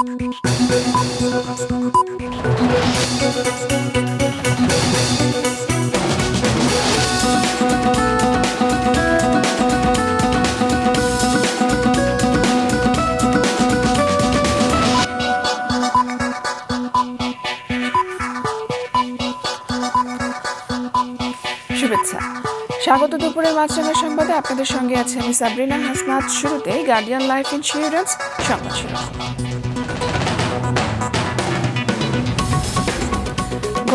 শুভেচ্ছা, স্বাগত দুপুরের মাছরাঙা সংবাদে আপনাদের সঙ্গে আছে আমি সাবরিনা হাসনাত। শুরুতে গার্ডিয়ান লাইফ ইন্স্যুরেন্স সংবাদ শিরোনাম।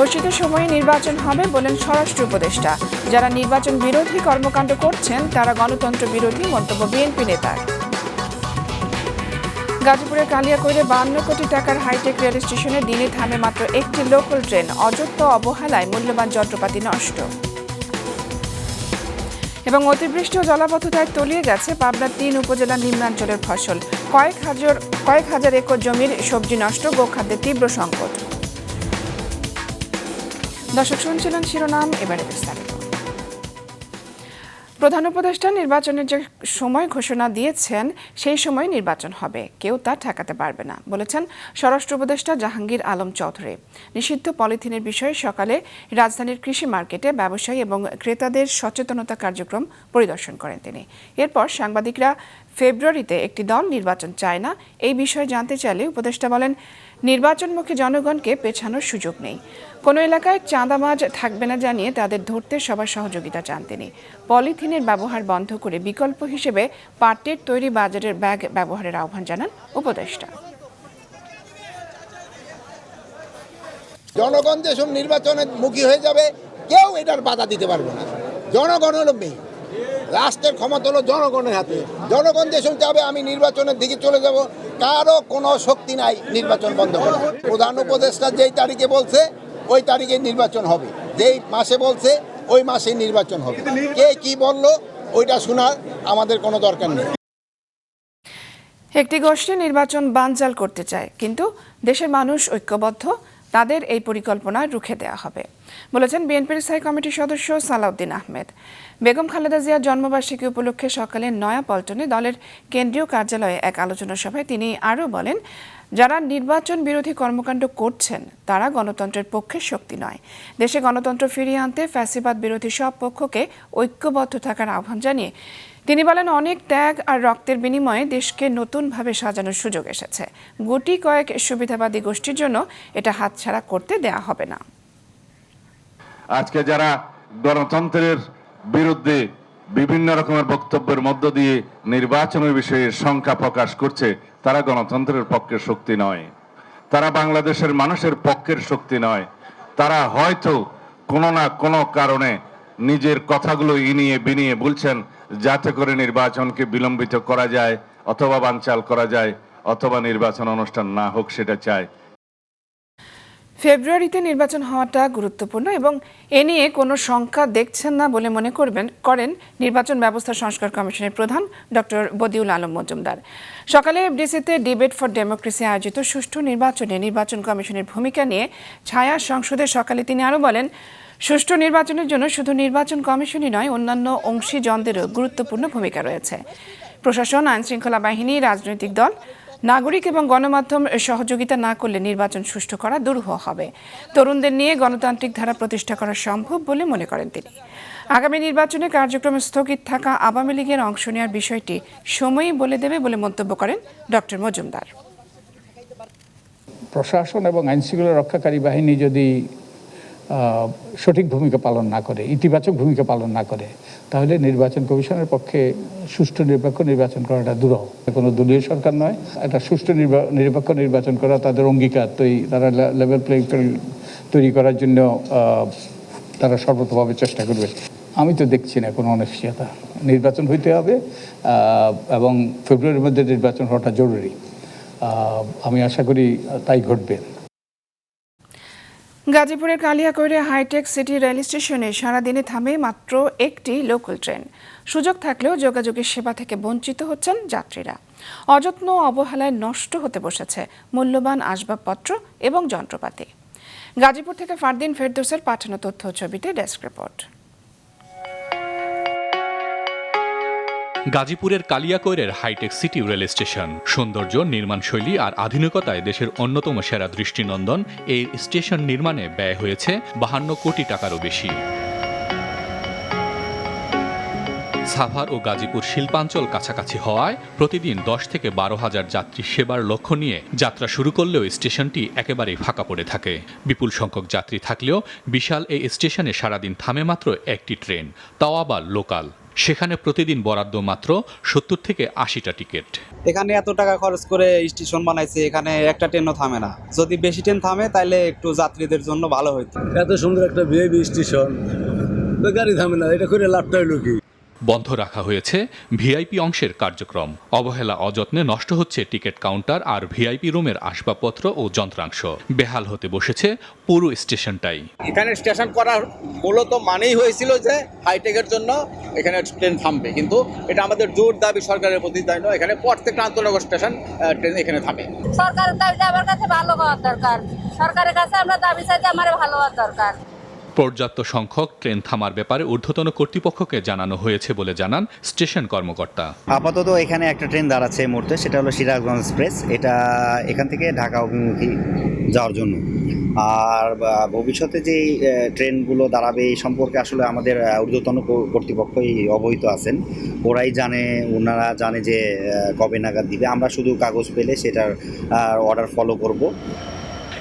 ঘোষিত সময়ে নির্বাচন হবে বলেন স্বরাষ্ট্র উপদেষ্টা। যারা নির্বাচন বিরোধী কর্মকাণ্ড করছেন তারা গণতন্ত্র বিরোধী, মন্তব্য বিএনপি নেতার। গাজীপুরের কালিয়াকৈরে 52 কোটি টাকার হাইটেক রেল স্টেশনে দিনে থামে মাত্র একটি লোকাল ট্রেন, অযত্ন অবহেলায় মূল্যবান যন্ত্রপাতি নষ্ট। এবং অতিবৃষ্টি ও জলাবদ্ধতায় তলিয়ে গেছে পাবনার 3 উপজেলার নিম্নাঞ্চলের ফসল। কয়েক হাজার একর জমির সবজি নষ্ট, গোখাদ্যের তীব্র সংকট। দর্শক শুনছিলেন শিরোনাম, এবারে বিস্তারিত। প্রধান উপদেষ্টা নির্বাচনের যে সময় ঘোষণা দিয়েছেন সেই সময় নির্বাচন হবে, কেউ তা ঠেকাতে পারবে না বলেছেন স্বরাষ্ট্র উপদেষ্টা জাহাঙ্গীর আলম চৌধুরী। নিষিদ্ধ পলিথিনের বিষয়ে সকালে রাজধানীর কৃষি মার্কেটে ব্যবসায়ী এবং ক্রেতাদের সচেতনতা কার্যক্রম পরিদর্শন করেন তিনি। এরপর সাংবাদিকরা ফেব্রুয়ারিতে একটি দল নির্বাচন চায় না এই বিষয়ে জানতে চাইলে উপদেষ্টা বলেন, নির্বাচনমুখী জনগণকে পেছানোর সুযোগ নেই। কোনো এলাকায় চাঁদাবাজ থাকবে না জানিয়ে তাদের ধরতে সবার সহযোগিতা চান তিনি। পলিথিনের ব্যবহার বন্ধ করে বিকল্প হিসেবে পাটের তৈরি বাজারের ব্যাগ ব্যবহারের আহ্বান জানান উপদেষ্টা। জনগণ যেসব নির্বাচনের মুখী হয়ে যাবে কেউ এটার বাধা দিতে পারবে না। জনগণ হলো মেয়ে, রাষ্ট্রের ক্ষমতা হলো জনগণের হাতে। জনগণ যেসব চাবে আমি নির্বাচনের দিকে চলে যাব, কারো কোনো শক্তি নাই নির্বাচন বন্ধ করা। প্রধান উপদেষ্টা যেই তারিখে বলছে ওই তারিখে নির্বাচন হবে, যেই মাসে বলছে ওই মাসে নির্বাচন হবে। কে কি বললো ওইটা শোনার আমাদের কোনো দরকার নেই। একটি গোষ্ঠী নির্বাচন বানচাল করতে চায়, কিন্তু দেশের মানুষ ঐক্যবদ্ধ, তাদের এই পরিকল্পনা রুখে দেওয়া হবে বলেছেন বিএনপির স্থায়ী কমিটির সদস্য সালাউদ্দিন আহমেদ। বেগম খালেদা জিয়ার জন্মবার্ষিকী উপলক্ষে সকালে নয়াপল্টনে দলের কেন্দ্রীয় কার্যালয়ে এক আলোচনা সভায় তিনি আরও বলেন, যারা নির্বাচন বিরোধী কর্মকাণ্ড করছেন তারা গণতন্ত্রের পক্ষে শক্তি নয়। দেশে গণতন্ত্র ফিরিয়ে আনতে ফ্যাসিবাদ বিরোধী সব পক্ষকে ঐক্যবদ্ধ থাকার আহ্বান জানিয়ে তিনি বলেন, অনেক ত্যাগ আর রক্তের বিনিময়ে দেশকে নতুনভাবে সাজানোর সুযোগ এসেছে। গুটি কয়েক সুবিধাবাদী গোষ্ঠীর জন্য এটা হাতছাড়া করতে দেয়া হবে না। আজকে যারা গণতন্ত্রের বিরুদ্ধে বিভিন্ন রকমের বক্তব্যের মধ্য দিয়ে নির্বাচনের বিষয়ে শঙ্কা প্রকাশ করছে, তারা গণতন্ত্রের পক্ষের শক্তি নয়, তারা বাংলাদেশের মানুষের পক্ষের শক্তি নয়। তারা হয়তো কোনো না কোনো কারণে নিজের কথাগুলো ইনিয়ে বিনিয়ে বলছেন যাতে করে নির্বাচনকে বিলম্বিত করা যায় অথবা বানচাল করা যায় অথবা নির্বাচন অনুষ্ঠান না হোক সেটা চায়। ফেব্রুয়ারিতে নির্বাচন হওয়াটা গুরুত্বপূর্ণ এবং এ নিয়ে কোনো শঙ্কা দেখছেন না বলে মনে করেন নির্বাচন ব্যবস্থা সংস্কার কমিশনের প্রধান ডক্টর বদিউল আলম মজুমদার। সকালে এফডিসিতে ডিবেট ফর ডেমোক্রেসি আয়োজিত সুষ্ঠু নির্বাচনে নির্বাচন কমিশনের ভূমিকা নিয়ে ছায়া সংসদে সকালে তিনি আরও বলেন, সুষ্ঠু নির্বাচনের জন্য শুধু নির্বাচন কমিশনই নয়, অন্যান্য অংশীজনদেরও গুরুত্বপূর্ণ ভূমিকা রয়েছে। প্রশাসন, আইনশৃঙ্খলা বাহিনী, রাজনৈতিক দল, নাগরিক এবং গণমাধ্যম সহযোগিতা না করলে নির্বাচন সুষ্ঠু করা দুরূহ হবে। তরুণদের নিয়ে গণতান্ত্রিক ধারা প্রতিষ্ঠা করা সম্ভব বলে মনে করেন তিনি। আগামী নির্বাচনে কার্যক্রম স্থগিত থাকা আওয়ামী লীগের অংশ নেওয়ার বিষয়টি সময়ই বলে দেবে বলে মন্তব্য করেন ডক্টর মজুমদার। প্রশাসন এবং আইনশৃঙ্খলা রক্ষাকারী বাহিনী যদি সঠিক ভূমিকা পালন না করে, ইতিবাচক ভূমিকা পালন না করে, তাহলে নির্বাচন কমিশনের পক্ষে সুষ্ঠু নিরপেক্ষ নির্বাচন করাটা দুরূহ। কোনো দলীয় সরকার নয়, এটা সুষ্ঠু নিরপেক্ষ নির্বাচন করা তাদের অঙ্গীকার। তারা লেভেল প্লেইং ফিল্ড তৈরি করার জন্য তারা সর্বতভাবে চেষ্টা করবে। আমি তো দেখছি না কোনো অনিশ্চয়তা। নির্বাচন হইতে হবে এবং ফেব্রুয়ারির মধ্যে নির্বাচন হওয়াটা জরুরি। আমি আশা করি তাই ঘটবে। গাজীপুরের কালিয়াকৈরে হাইটেক সিটি রেল স্টেশনে সারাদিনে থামে মাত্র একটি লোকাল ট্রেন। সুযোগ থাকলেও যোগাযোগের সেবা থেকে বঞ্চিত হচ্ছেন যাত্রীরা। অযত্ন অবহেলায় নষ্ট হতে বসেছে মূল্যবান আসবাবপত্র এবং যন্ত্রপাতি। গাজীপুর থেকে ফারদিন ফেরদৌসের পাঠানো তথ্য ছবিতে ডেস্ক রিপোর্ট। গাজীপুরের কালিয়াকৈরের হাইটেক সিটি রেল স্টেশন সৌন্দর্য, নির্মাণশৈলী আর আধুনিকতায় দেশের অন্যতম সেরা দৃষ্টিনন্দন। এই স্টেশন নির্মাণে ব্যয় হয়েছে 52 কোটি টাকারও বেশি। সাভার ও গাজীপুর শিল্পাঞ্চল কাছাকাছি হওয়ায় প্রতিদিন 10 থেকে 12 হাজার যাত্রী সেবার লক্ষ্য নিয়ে যাত্রা শুরু করলেও স্টেশনটি একেবারেই ফাঁকা পড়ে থাকে। বিপুল সংখ্যক যাত্রী থাকলেও বিশাল এই স্টেশনে সারাদিন থামে মাত্র একটি ট্রেন, তাও আবার লোকাল। সেখানে প্রতিদিন বরাদ্দ মাত্র 70 থেকে 80টা টিকিট। এখানে এত টাকা খরচ করে স্টেশন বানাইছে, এখানে একটা ট্রেনও থামে না। যদি বেশি ট্রেন থামে তাহলে একটু যাত্রীদের জন্য ভালো হইতো। এত সুন্দর একটা ভিআইপি স্টেশন, গাড়ি থামে না, এটা করে লাভটা হইল কি? বন্ধ রাখা হয়েছে ভিআইপি অংশের কার্যক্রম। অবহেলা অযত্নে নষ্ট হচ্ছে টিকিট কাউন্টার আর ভিআইপি রুমের আসবাবপত্র ও যন্ত্রাংশ। বেহাল হতে বসেছে পুরো স্টেশনটাই। এখানে স্টেশন করার মূলত মানেই হয়েছিল যে হাইটেকের জন্য এখানে ট্রেন থামবে, কিন্তু এটা আমাদের জোর দাবি সরকারের প্রতি, তাই নয় এখানে প্রত্যেকটা আন্তনগর স্টেশন ট্রেন এখানে থামে। সরকারের দাবি আমার কাছে ভালো হওয়ার দরকার, সরকারের কাছে আমরা দাবি চাই যে আমার ভালো হওয়ার দরকার। পর্যাপ্ত সংখ্যক ট্রেন থামার ব্যাপারে ঊর্ধ্বতন কর্তৃপক্ষকে জানানো হয়েছে বলে জানান স্টেশন কর্মকর্তা। আপাতত এখানে একটা ট্রেন দাঁড়াচ্ছে এই মুহূর্তে, সেটা হলো সিরাজগঞ্জ এক্সপ্রেস। এটা এখান থেকে ঢাকা অভিমুখী যাওয়ার জন্য। আর ভবিষ্যতে যে ট্রেনগুলো দাঁড়াবে এই সম্পর্কে আসলে আমাদের ঊর্ধ্বতন কর্তৃপক্ষই অবহিত আছেন। ওনারা জানে যে কবে নাগাদ দিবে। আমরা শুধু কাগজ পেলে সেটার অর্ডার ফলো করব।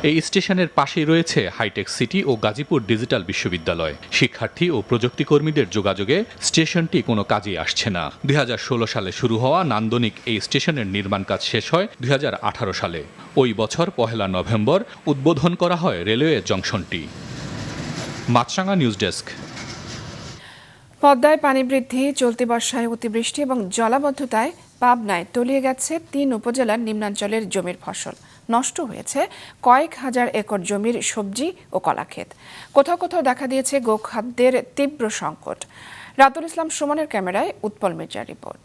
এই স্টেশনের পাশেই রয়েছে হাইটেক সিটি ও গাজীপুর ডিজিটাল বিশ্ববিদ্যালয়। শিক্ষার্থী ও প্রযুক্তি কর্মীদের যোগাযোগে স্টেশনটি কোনো কাজেই আসছে না। 2016 সালে শুরু হওয়া নান্দনিক এই স্টেশনের নির্মাণ কাজ শেষ হয় 2018 সালে। ওই বছর 1 নভেম্বর উদ্বোধন করা হয় রেলওয়ে জংশনটি। মাছরাঙা নিউজ ডেস্ক। পদ্মায় পানি বৃদ্ধি, চলতি বর্ষায় অতিবৃষ্টি এবং জলাবদ্ধতায় পাবনায় তলিয়ে গেছে 3 উপজেলার নিম্নাঞ্চলের জমির ফসল। নষ্ট হয়েছে কয়েক হাজার একর জমির সবজি ও কলাক্ষেত। কোথাও কোথাও দেখা দিয়েছে গোখাদ্যের তীব্র সংকট। রাতুল ইসলাম সুমনের ক্যামেরায় উৎপল মির্জার রিপোর্ট।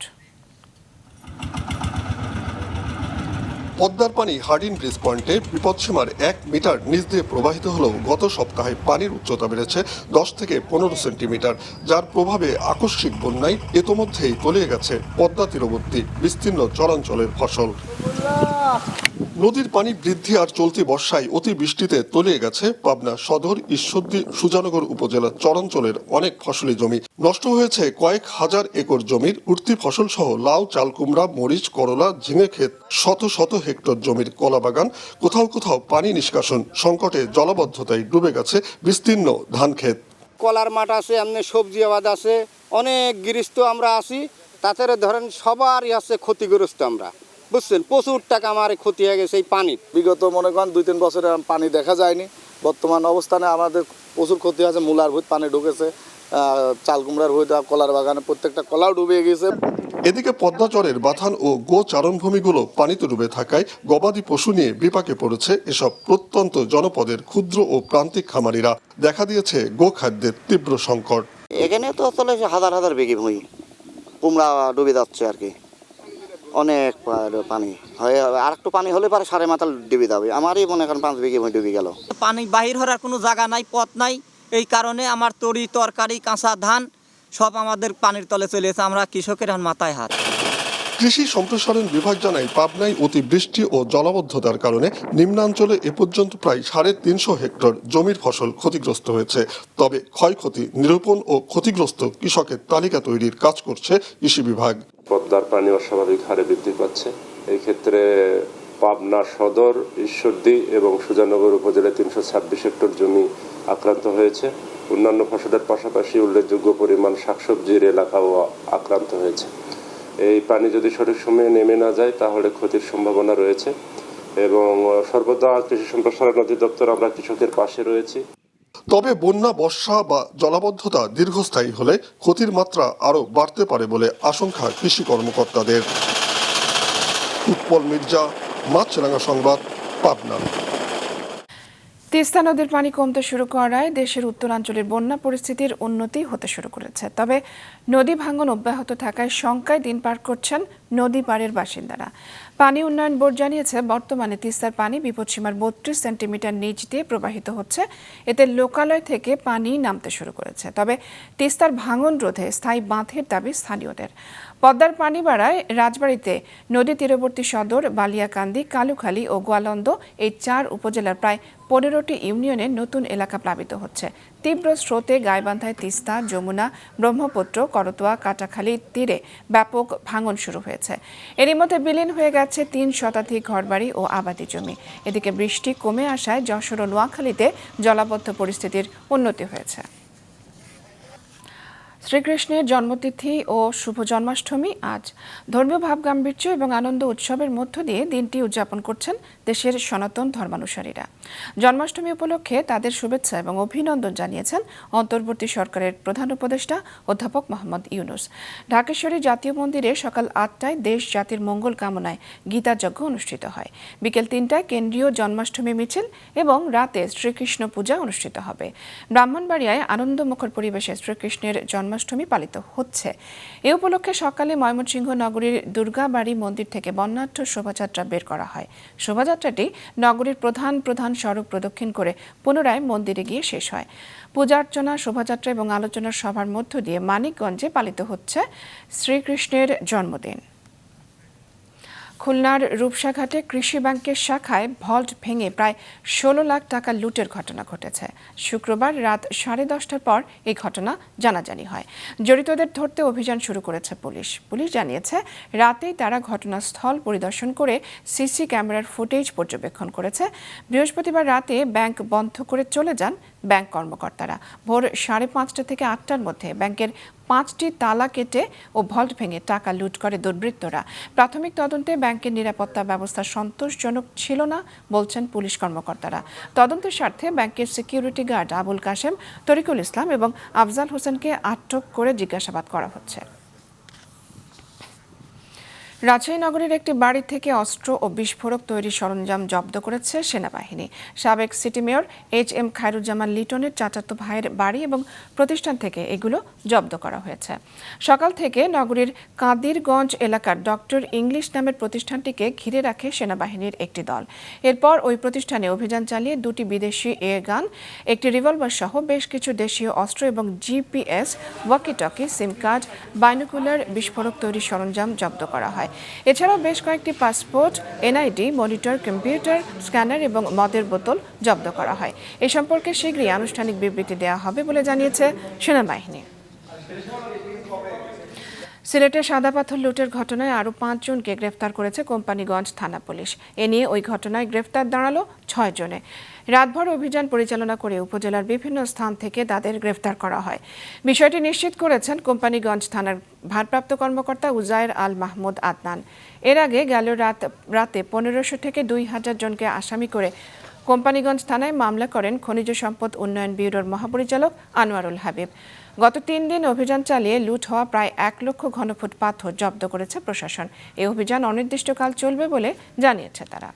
পদ্মার পানি হার্ডিন ব্রিজ পয়েন্টে বিপদসীমার 1 মিটার নিচ দিয়ে প্রবাহিত হলেও গত সপ্তাহে পানির উচ্চতা বেড়েছে 10 থেকে 15 সেন্টিমিটার, যার প্রভাবে আকস্মিক বন্যায় ইতোমধ্যেই তলিয়ে গেছে পদ্মা তীরবর্তী বিস্তীর্ণ চরাঞ্চলের ফসল। নদীর পানি বৃদ্ধি আর চলতি বর্ষায় অতিবৃষ্টিতে তলিয়ে গেছে পাবনা সদর, ঈশ্বরদী, সুজানগর উপজেলার চরাঞ্চলের অনেক ফসলি জমি। নষ্ট হয়েছে কয়েক হাজার একর জমির উঠতি ফসল সহ লাউ, চাল কুমড়া, মরিচ, করলা, ঝিঙে ক্ষেত, শত শত হেক্টর জমির কলা বাগান। কোথাও কোথাও পানি নিষ্কাশন সংকটে জলাবদ্ধতায় ডুবে গেছে বিস্তীর্ণ ধান ক্ষেত। কলার মাঠ আছে, এমনি সবজি আবাদ আছে, অনেক গৃহস্থ আমরা আছি, তাতে ধরেন সবারই আছে ক্ষতিগ্রস্ত আমরা, বুঝছেন। প্রচুর টাকা আমার ক্ষতি হয়ে গেছে এই পানি। বিগত মনে করেন 2-3 বছরে পানি দেখা যায়নি। বর্তমান অবস্থানে আমাদের প্রচুর ক্ষতি হয়েছে। মূলার ভূত পানি ঢুকেছে, চাল কুমড়ার ভূত, কলার বাগানে প্রত্যেকটা কলাও ডুবে গেছে। এদিকে পদ্মা চরের বাথান ও গো চারণভূমিগুলো পানিতে ডুবে থাকায় গবাদি পশু নিয়ে বিপাকে পড়েছে এসব প্রত্যন্ত জনপদের ক্ষুদ্র ও প্রান্তিক খামারিরা। দেখা দিয়েছে গোখাদ্যের তীব্র সংকট। এখানে তো চলে হাজার হাজার বিঘি ভূমি কুমড়া ডুবে যাচ্ছে আর কি। অনেক পানি হয়, আর একটু পানি হলে পারে সাড়ে মাথাল ডুবে যাবে। আমারই মনে করেন 5 বিঘি ভূমি ডুবে গেল। পানি বাহির হওয়ার কোনো জায়গা নাই, পথ নাই। এই কারণে আমার তরি তরকারি, কাঁচা ধান সব আমাদের পানির তলে চলে এসে আমরা কৃষকের এখন মাথায় হাত। কৃষি সম্প্রসারণ বিভাগ জানায় পাবনায় অতিবৃষ্টি ও জলাবদ্ধতার কারণে নিম্নাঞ্চলে এ পর্যন্ত প্রায় 350 হেক্টর জমির ফসল ক্ষতিগ্রস্ত হয়েছে। তবে ক্ষয়ক্ষতি নিরূপণ ও ক্ষতিগ্রস্ত কৃষকের তালিকা তৈরির কাজ করছে কৃষি বিভাগ। পদ্মার পানি অস্বাভাবিক হারে বৃদ্ধি পাচ্ছে। এই ক্ষেত্রে পাবনা সদর, ঈশ্বরদী এবং সুজানগর উপজেলায় 326 হেক্টর জমি আক্রান্ত হয়েছে। অন্যান্য ফসলের পাশাপাশি উল্লেখযোগ্য পরিমাণ শাকসবজির এলাকাও আক্রান্ত হয়েছে। এই পানি যদি সঠিক সময়ে নেমে না যায় তাহলে ক্ষতির সম্ভাবনা রয়েছে এবং সর্বদা কৃষি সম্প্রসারণ অধিদপ্তর আমরা কৃষকের পাশে রয়েছি। তবে বন্যা, বর্ষা বা জলাবদ্ধতা দীর্ঘস্থায়ী হলে ক্ষতির মাত্রা আরও বাড়তে পারে বলে আশঙ্কা কৃষি কর্মকর্তাদের। উৎপল মির্জা, মাছরাঙা সংবাদ, পাবনা। তিস্তা নদীর পানি কমতে শুরু করায় দেশের উত্তরাঞ্চলের বন্যা পরিস্থিতির উন্নতি হতে শুরু করেছে। তবে নদী ভাঙন অব্যাহত থাকায় শঙ্কায় দিন পার করছেন নদী পাড়ের বাসিন্দারা। পানি উন্নয়ন বোর্ড জানিয়েছে, বর্তমানে তিস্তার পানি বিপদসীমার 32 সেন্টিমিটার নিচ দিয়ে প্রবাহিত হচ্ছে। এতে লোকালয় থেকে পানি নামতে শুরু করেছে। তবে তিস্তার ভাঙন রোধে স্থায়ী বাঁধের দাবি স্থানীয়দের। পদ্মার পানি বাড়ায় রাজবাড়ীতে নদী তীরবর্তী সদর, বালিয়াকান্দি, কালুখালী ও গোয়ালন্দ এই 4 উপজেলার প্রায় 15টি ইউনিয়নে নতুন এলাকা প্লাবিত হচ্ছে। তীব্র স্রোতে গাইবান্ধায় তিস্তা, যমুনা, ব্রহ্মপুত্র, করতোয়া, কাটাখালী তীরে ব্যাপক ভাঙন শুরু হয়েছে। এরই মধ্যে বিলীন হয়ে গেছে 3 শতাধিক ঘরবাড়ি ও আবাদি জমি। এদিকে বৃষ্টি কমে আসায় যশোর ও নোয়াখালীতে জলাবদ্ধ পরিস্থিতির উন্নতি হয়েছে। শ্রীকৃষ্ণের জন্মতিথি ও শুভ জন্মাষ্টমী আজ। ধর্মীয় ভাবগাম্ভীর্য এবং আনন্দ উৎসবের মধ্য দিয়ে দিনটি উদযাপন করছেন দেশের সনাতন ধর্মানুসারীরা। জন্মাষ্টমী উপলক্ষে তাদের শুভেচ্ছা এবং অভিনন্দন জানিয়েছেন অন্তর্বর্তী সরকারের প্রধান উপদেষ্টা অধ্যাপক মোহাম্মদ ইউনূস। ঢাকেশ্বরী জাতীয় মন্দিরে সকাল 8টায় দেশ জাতির মঙ্গল কামনায় গীতাযজ্ঞ অনুষ্ঠিত হয়। বিকেল 3টায় কেন্দ্রীয় জন্মাষ্টমী মিছিল এবং রাতে শ্রীকৃষ্ণ পূজা অনুষ্ঠিত হবে। ব্রাহ্মণবাড়িয়ায় আনন্দমুখর পরিবেশে শ্রীকৃষ্ণের জন্মাষ্টমী পালিত হচ্ছে। এ উপলক্ষে সকালে ময়মনসিংহ নগরীর দুর্গাবাড়ি মন্দির থেকে বর্ণাঢ্য শোভাযাত্রা বের করা হয়। শোভাযাত্রাটি নগরীর প্রধান সড়ক প্রদক্ষিণ করে পুনরায় মন্দিরে গিয়ে শেষ হয়। পূজা অর্চনা, শোভাযাত্রা এবং আলোচনা সভার মধ্য দিয়ে মানিকগঞ্জে পালিত হচ্ছে শ্রীকৃষ্ণের জন্মদিন। খুলনার রূপসাঘাটে কৃষি ব্যাংকের শাখায় ভল্ট ভেঙে প্রায় 16 লাখ টাকা লুটের ঘটনা ঘটেছে। শুক্রবার রাত 10:30টার পর এই ঘটনা জানাজানি হয়। জড়িতদের ধরতে অভিযান শুরু করেছে পুলিশ জানিয়েছে, রাতেই তারা ঘটনাস্থল পরিদর্শন করে সিসি ক্যামেরার ফুটেজ পর্যবেক্ষণ করেছে। বৃহস্পতিবার রাতে ব্যাংক বন্ধ করে চলে যান ব্যাংক কর্মকর্তারা। ভোর 5:30 থেকে 8টার মধ্যে ব্যাংকের 5টি তালা কেটে ও ভল্ট ভেঙে টাকা লুট করে দুর্বৃত্তরা। প্রাথমিক তদন্তে ব্যাংকের নিরাপত্তা ব্যবস্থা সন্তোষজনক ছিল না বলছেন পুলিশ কর্মকর্তারা। তদন্তের স্বার্থে ব্যাংকের সিকিউরিটি গার্ড আবুল কাশেম, তরিকুল ইসলাম এবং আফজাল হোসেনকে আটক করে জিজ্ঞাসাবাদ করা হচ্ছে। রাজশাহী নগরীর একটি বাড়ি থেকে অস্ত্র ও বিস্ফোরক তৈরি সরঞ্জাম জব্দ করেছে সেনাবাহিনী। সাবেক সিটি মেয়র HM খায়রুজ্জামান লিটনের চাচাতো ভাইয়ের বাড়ি এবং প্রতিষ্ঠান থেকে এগুলো জব্দ করা হয়েছে। সকাল থেকে নগরীর কাদিরগঞ্জ এলাকার ডক্টর ইংলিশ নামের প্রতিষ্ঠানটিকে ঘিরে রাখে সেনাবাহিনীর একটি দল। এরপর ওই প্রতিষ্ঠানে অভিযান চালিয়ে 2টি বিদেশি এয়ারগান, একটি রিভলভার সহ বেশ কিছু দেশীয় অস্ত্র এবং GPS, ওয়াকিটকি, সিম কার্ড, বাইনোকুলার বিস্ফোরক তৈরি সরঞ্জাম জব্দ করা হয়। এছাড়াও বেশ কয়েকটি passport, NID, monitor, computer, scanner এবং মদের বোতল জব্দ করা হয়। এ সম্পর্কে শীঘ্রই আনুষ্ঠানিক বিবৃতি দেওয়া হবে বলে জানিয়েছে সেনাবাহিনী। সিলেটে সাদা পাথর লুটের ঘটনায় আরও 5 জনকে গ্রেফতার করেছে কোম্পানিগঞ্জ থানা পুলিশ। এ নিয়ে ওই ঘটনায় গ্রেফতার দাঁড়ালো 6 জনে। রাতভর অভিযান পরিচালনা করে উপজেলার বিভিন্ন স্থান থেকে তাদের গ্রেফতার করা হয়। বিষয়টি নিশ্চিত করেছেন কোম্পানিগঞ্জ থানার ভারপ্রাপ্ত কর্মকর্তা উজায়ের আল মাহমুদ আদনান। এর আগে গেল রাতে 1500 থেকে 2000 জনকে আসামি করে কোম্পানিগঞ্জ থানায় মামলা করেন খনিজ সম্পদ উন্নয়ন ব্যুরোর মহাপরিচালক আনোয়ারুল হাবিব। গত 3 দিন অভিযান চালিয়ে লুট হওয়া প্রায় 1 লক্ষ ঘনফুট পাথর জব্দ করেছে প্রশাসন। এই অভিযান অনির্দিষ্টকাল চলবে বলে জানিয়েছে তারা।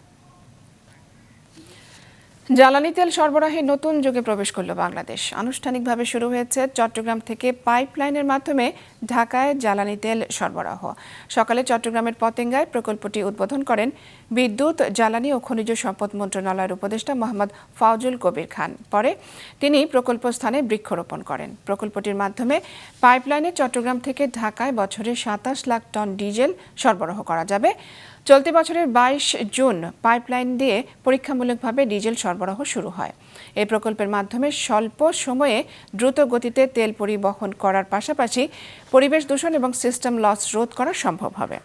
জ্বালানি তেল সরবরাহে নতুন যুগে প্রবেশ করল বাংলাদেশ। আনুষ্ঠানিকভাবে শুরু হয়েছে চট্টগ্রাম থেকে পাইপলাইনের মাধ্যমে ঢাকায় জ্বালানি তেল সরবরাহ। সকালে চট্টগ্রামের পতেঙ্গায় প্রকল্পটি উদ্বোধন করেন বিদ্যুৎ, জ্বালানি ও খনিজ সম্পদ মন্ত্রণালয়ের উপদেষ্টা মোহাম্মদ ফাউজুল কবির খান। পরে তিনি প্রকল্প স্থানে বৃক্ষরোপণ করেন। প্রকল্পটির মাধ্যমে পাইপলাইনে চট্টগ্রাম থেকে ঢাকায় বছরে 27 লাখ টন ডিজেল সরবরাহ করা যাবে। চলতি বছরের 22 জুন পাইপলাইন দিয়ে পরীক্ষামূলকভাবে ডিজেল সরবরাহ শুরু হয়। এই প্রকল্পের মাধ্যমে স্বল্প সময়ে দ্রুত গতিতে তেল পরিবহন করার পাশাপাশি পরিবেশ দূষণ এবং সিস্টেম লস রোধ করা সম্ভব হবে।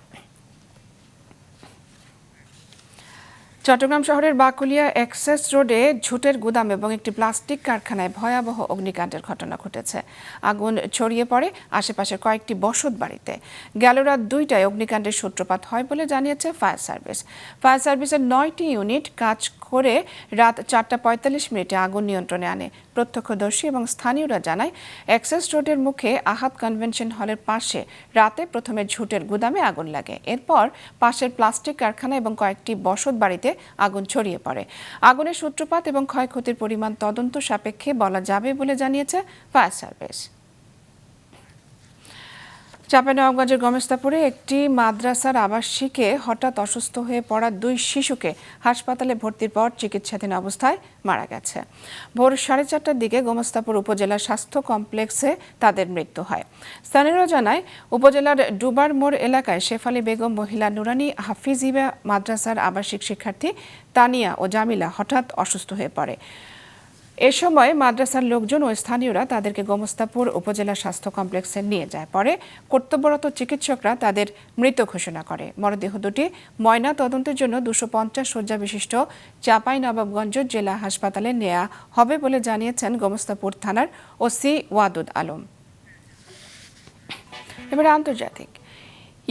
চট্টগ্রাম শহরের বাকুলিয়া এক্সেস রোডে ঝুটের গুদাম এবং একটি প্লাস্টিক কারখানায় ভয়াবহ অগ্নিকাণ্ডের ঘটনা ঘটেছে। আগুন ছড়িয়ে পড়ে আশেপাশের কয়েকটি বসত বাড়িতে। গেল রাত 2টায় অগ্নিকাণ্ডের সূত্রপাত হয় বলে জানিয়েছে ফায়ার সার্ভিস। ফায়ার সার্ভিসের 9টি ইউনিট কাজ করে রাত 4:45 আগুন নিয়ন্ত্রণে আনে। প্রত্যক্ষদর্শী এবং স্থানীয়রা জানায়, এক্সেস রোডের মুখে আহাদ কনভেনশন হলের পাশে রাতে প্রথমে ঝুটের গুদামে আগুন লাগে। এরপর পাশের প্লাস্টিক কারখানা এবং কয়েকটি বসত বাড়িতে আগুন ছড়িয়ে পড়ে। আগুনের সূত্রপাত এবং ক্ষয়ক্ষতির পরিমাণ তদন্ত সাপেক্ষে বলা যাবে বলে জানিয়েছে ফায়ার সার্ভিস। চাঁপাইনবাবগঞ্জের গোমস্তাপুরে একটি মাদ্রাসার আবাসিকে হঠাৎ অসুস্থ হয়ে পড়া 2 শিশুকে হাসপাতালে ভর্তির পর চিকিৎসাধীন অবস্থায় মারা গেছে। ভোর 4:30টার দিকে গোমস্তাপুর উপজেলা স্বাস্থ্য কমপ্লেক্সে তাদের মৃত্যু হয়। স্থানীয়রা জানায়, উপজেলার ডুবার মোড় এলাকায় শেফালী বেগম মহিলা নুরানি হাফিজিয়া মাদ্রাসার আবাসিক শিক্ষার্থী তানিয়া ও জামিলা হঠাৎ অসুস্থ হয়ে পড়ে। এ সময় মাদ্রাসার লোকজন ও স্থানীয়রা তাদেরকে গোমস্তাপুর উপজেলা স্বাস্থ্য কমপ্লেক্সে নিয়ে যায়। পরে কর্তব্যরত চিকিৎসকরা তাদের মৃত ঘোষণা করে। মরদেহ দুটি ময়না তদন্তের জন্য 250 শয্যা বিশিষ্ট চাঁপাইনবাবগঞ্জ জেলা হাসপাতালে নেওয়া হবে বলে জানিয়েছেন গোমস্তাপুর থানার ওসি ওয়াদুদ আলম। এবারে আন্তর্জাতিক।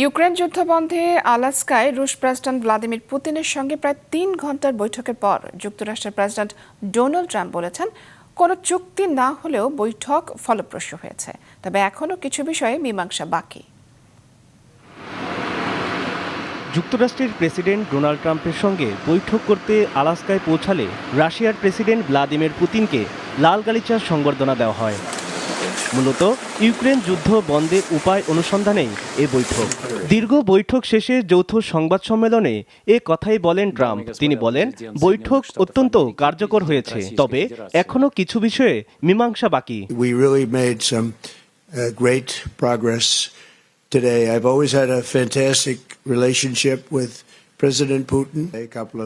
ইউক্রেন যুদ্ধ বন্ধে আলাস্কায় রুশ প্রেসিডেন্ট ভ্লাদিমির পুতিনের সঙ্গে প্রায় 3 ঘন্টার বৈঠকের পর যুক্তরাষ্ট্রের প্রেসিডেন্ট ডোনাল্ড ট্রাম্প বলেছেন, কোনো চুক্তি না হলেও বৈঠক ফলপ্রসূ হয়েছে, তবে এখনও কিছু বিষয়ে মীমাংসা বাকি। যুক্তরাষ্ট্রের প্রেসিডেন্ট ডোনাল্ড ট্রাম্পের সঙ্গে বৈঠক করতে আলাস্কায় পৌঁছালে রাশিয়ার প্রেসিডেন্ট ভ্লাদিমির পুতিনকে লাল গালিচার সংবর্ধনা দেওয়া হয়। মূলত ইউক্রেন যুদ্ধ বন্ধের উপায় অনুসন্ধানেই এ বৈঠক। দীর্ঘ বৈঠক শেষে যৌথ সংবাদ সম্মেলনে এ কথাই বলেন ট্রাম্প। তিনি বলেন, বৈঠক অত্যন্ত কার্যকর হয়েছে, তবে এখনো কিছু বিষয়ে মীমাংসা বাকি। We really made some great progress today. I've always had a fantastic relationship with President Putin.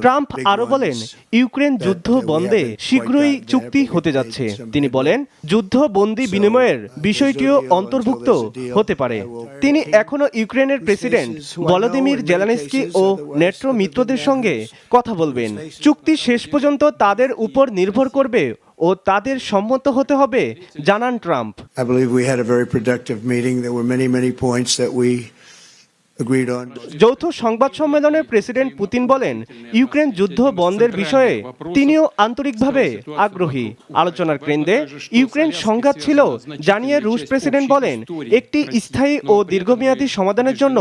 Trump আরো বলেন, ইউক্রেন যুদ্ধ বন্ধে শীঘ্রই চুক্তি হতে যাচ্ছে। তিনি বলেন, যুদ্ধ বন্দি বিনিময়ের বিষয়টিও অন্তর্ভুক্ত হতে পারে। তিনি এখনো ইউক্রেনের প্রেসিডেন্ট ভলোদিমির জেলেনস্কি ও নেটো মিত্রদের সঙ্গে কথা বলবেন। চুক্তি শেষ পর্যন্ত তাদের উপর নির্ভর করবে ও তাদের সম্মত হতে হবে, জানান Trump. I believe we had a very productive meeting. There were many points that we agreed on. যৌথ সংবাদ সম্মেলনে প্রেসিডেন্ট পুতিন বলেন, ইউক্রেন যুদ্ধ বন্ধের বিষয়ে তিনিও আন্তরিকভাবে আগ্রহী। আলোচনার কেন্দ্রে ইউক্রেন সংঘাত ছিল জানিয়ে রুশ প্রেসিডেন্ট বলেন, একটি স্থায়ী ও দীর্ঘমেয়াদী সমাধানের জন্য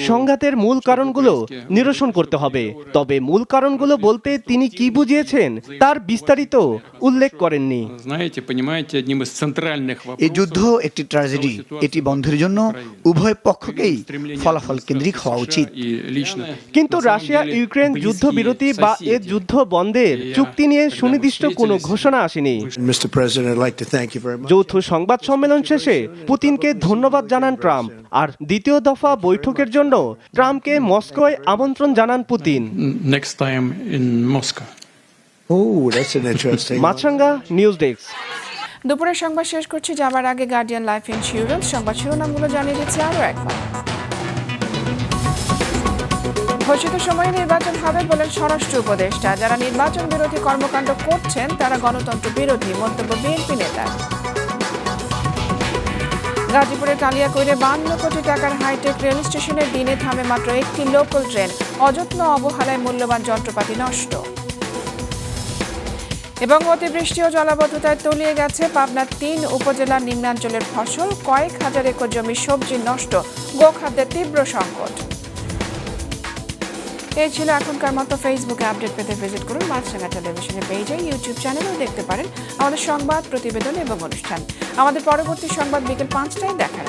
সংঘাতের মূল কারণগুলো নিরসন করতে হবে। তবে মূল কারণগুলো বলতে তিনি কি বুঝিয়েছেন তার বিস্তারিত উল্লেখ করেননি। এই যুদ্ধ একটি ট্র্যাজেডি। এটি বন্ধের জন্য উভয় পক্ষকেই ফলাফল কেন্দ্রিক হওয়া উচিত। কিন্তু রাশিয়া ইউক্রেন যুদ্ধবিরতি বা এ যুদ্ধ বন্ধের চুক্তি নিয়ে সুনির্দিষ্ট কোনো ঘোষণা আসেনি। যৌথ সংবাদ সম্মেলন শেষে পুতিনকে ধন্যবাদ জানান ট্রাম্প। আর দ্বিতীয় দফা বৈঠকের জন্য ট্রাম্পকে মস্কোয় আমন্ত্রণ জানান পুতিন। মাছরাঙ্গা নিউজ ডেস্ক। দুপুরের সংবাদ শেষ করছি, যাবার আগে গার্ডিয়ান লাইফ ইন্স্যুরেন্স সংবাদ শিরোনামগুলো জানিয়ে দিচ্ছি আরও একবার। ঘোষিত সময়ে নির্বাচন হবে বলেন স্বরাষ্ট্র উপদেষ্টা। যারা নির্বাচন বিরোধী কর্মকাণ্ড করছেন তারা গণতন্ত্র বিরোধী, মন্তব্য বিএনপি নেতার। গাজীপুরের কালিয়াকৈরে 52 কোটি টাকার হাইটেক রেল স্টেশনের দিনে থামে মাত্র একটি লোকাল ট্রেন, অযত্ন অবহেলায় মূল্যবান যন্ত্রপাতি নষ্ট। এবং অতিবৃষ্টি ও জলাবদ্ধতায় তলিয়ে গেছে পাবনার 3 উপজেলার নিম্নাঞ্চলের ফসল, কয়েক হাজার একর জমি সবজি নষ্ট, গোখাদ্যের তীব্র সংকট। এই ছিল এখনকার মতো। ফেসবুকে আপডেট পেতে ভিজিট করুন মাছরাঙা টেলিভিশনের পেজে, ইউটিউব চ্যানেলেও দেখতে পারেন আমাদের সংবাদ, প্রতিবেদন এবং অনুষ্ঠান। আমাদের পরবর্তী সংবাদ বিকেল 5টায় দেখার